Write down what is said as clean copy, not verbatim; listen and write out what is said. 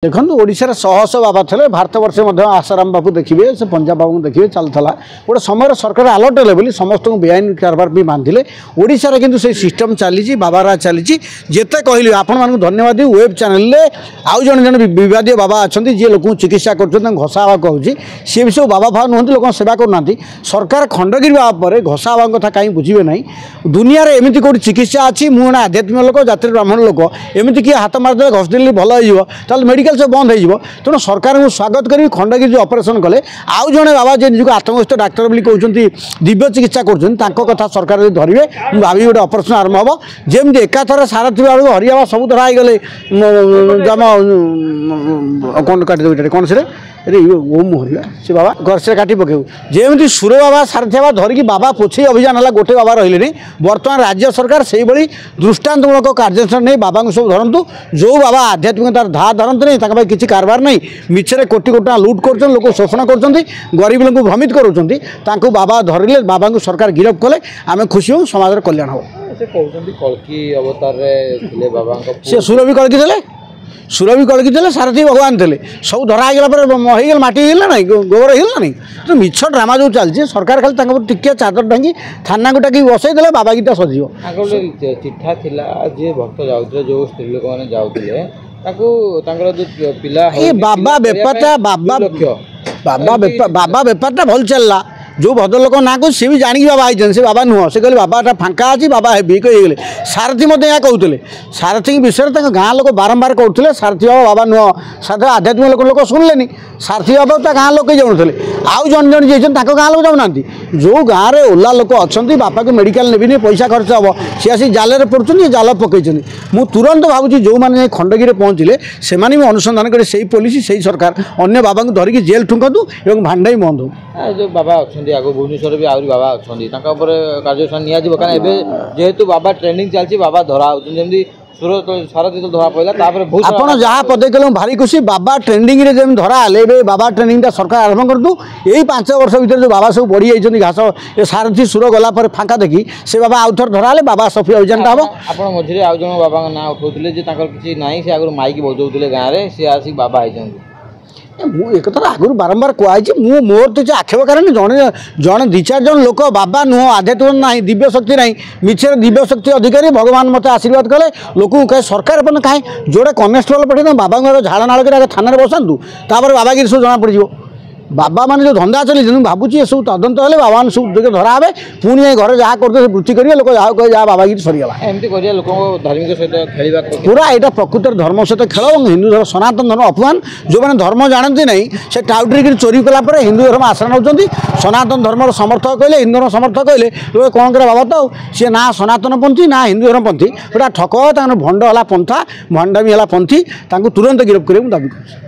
देखो ओडिशार शह शह बाबा थे भारत वर्ष आसाराम बाबू देखिए से पंजाब बाबू देखिए चलता गोटे समय सरकार अलर्ट है बोली समस्त बेआईन कारबार भी बांधिले ओडिशार किंतु से सिस्टम चली बाबारा चली जिते कहली आपण धन्यवाद वेब चैनल आउ जन जन विवादी बाबा अच्छा जी लोक चिकित्सा कर घसा बाबा कहूँ सी भी सब बाबा भाव नुहति लोक सेवा करना सरकार खंडगिरी बाबा पर घसा बाबा कथा कहीं बुझे ना दुनिया एमती कौट चिकित्सा अच्छी मुझे आध्यात्मिक लोक जाति ब्राह्मण लोक एमती किए हाथ मारिदे घसदेली भल हो मेडिकल से बंद हो तेणु सरकार को स्वागत करी खंडगिरी जो ऑपरेशन कले आउ जड़े बाबा जो निजी आत्मविश्वास डाक्तर बोली कहते दिव्य चिकित्सा कर सरकार धरवे भावी गोटे ऑपरेशन आरंभ हम जमी एकाथर सारा थी हरिया बाबा सब धरा गले जम कौन काटिदेव कौन से ओम हरिया से बाबा घर से काटी पकेबू जमी सुर बाबा सारथी बाबा धरिकी बाबा पोछे अभियान है गोटे बाबा रही बर्तमान राज्य सरकार से दृष्टांतमूलक कार्यानुष्ठान नहीं बाबा को सब धरतु जो बाबा आध्यात्मिकतार धा धरते नहीं किसी कारबार नहीं मिछरे कोटी कोटी लुट कर लोक शोषण कर गरीब लोक भ्रमित करूँ बाबा धरले बाबा को सरकार गिरफ्त कले आम खुशी हूँ समाज कल्याण हो से सुर भी कलकी देले सुर भी कलकी देले सारथी भगवान थे सब धरा होगा माटी होगा ना गोबर होगा ना तो मिछ ड्रामा जो चलती सरकार खाली टिके चादर ढांगी थाना को टाकी बसई देले बाबा गीता सजीव चिठा थिला जे भक्त जाउतले जो स्त्री लोक माने जाउतले जो पिला बाबा बेपारटा बाबा बेपारटा भल चलला जो भद्रलोक ना को सी भी जाणी बाबा आई से बाबा नुह से कहले बाबा फांका अच्छी बाबा हेबी कहले सारथी मत यहाँ कहते सारथी विषय गाँ लोक बारंबार कहते सारथी बाबा नुह सारथी आध्यात्मिक लोक शुणिले सारथी बाबा गाँ लोक जाऊे आउ जन जन जी गाँ लोक जाऊना जो गाँव में ओला लोक अच्छा बापा को मेडिकल नेबी पैसा खर्च हम सी आसी जाल पड़ुं जाल पकई मु तुरंत भावुँ जो मैंने खंडगिरी पहुँचले से अनुसंधान करें से पुलिस से सरकार अन्य बाबा को धरिकी जेल ठुंकतु और भांडा भी बंद हो जो बाबा अच्छा आगे भुवनेश्वर भी आहरी बाबा अच्छा कार्यानुष्ठान जेहेतु बाबा ट्रेनिंग चलती बाबा धरा जमी सुर सारथी तो धरा पड़ा आप जहाँ पदे भारी खुशी बाबा ट्रेंडिंग रे जमी धरा हेले बाबा ट्रेनिंग सरकार आरंभ करूँ यही 5 वर्ष भर जो बाबा सब बढ़ी जाती घास ये सारथी सुर गला फांका देखी से बाबा आउ थर धरा बाबा सफी अभियान हम आप मझे आउ जन बाबा ना उठाते किसी ना सी आगे माइक बजाते गाँव में सी आसिक बाबा होती एक आगुरी बारंबार कहुई मोर तो आक्षेप करें जड़े जड़े 2-4 जन लोक बाबा नुह आध्यात्मिक ना दिव्य शक्ति ना मिछे दिव्य शक्ति अधिकारी भगवान मत आशीर्वाद कले लोक कहे सरकार कहीं जोड़े कनेस्टेबल पठे बाबा झाड़ नाड़ थाना बसातु बाबागिरी सब जना पड़ बाबा मैंने जो धंदा चली भावुँ ये सब तदंत है बाबा सब धरा हे पुणी घर जहाँ करते वृत्ति करेंगे लोग जहाँ कहे जहाँ बाबागिरी सरीगला धार्मिक सहित पूरा यहाँ प्रकृत धर्म सहित खेल और हिंदू धर्म सनातन धर्म अपमान जो मैंने धर्म जानती नहीं से टाउटरी चोरी कलापर हिंदू धर्म आश्रय नौकरी सनातन धर्म समर्थक कहले हिंदू धर्म समर्थक कहले लोग कौन करे बाबा तो सी ना सनातन पंथी ना हिंदू धर्म पंथी गोटा ठक भंड है पंथा भंडामी है पंथी तुरंत गिरफ्त करें दाबी कर।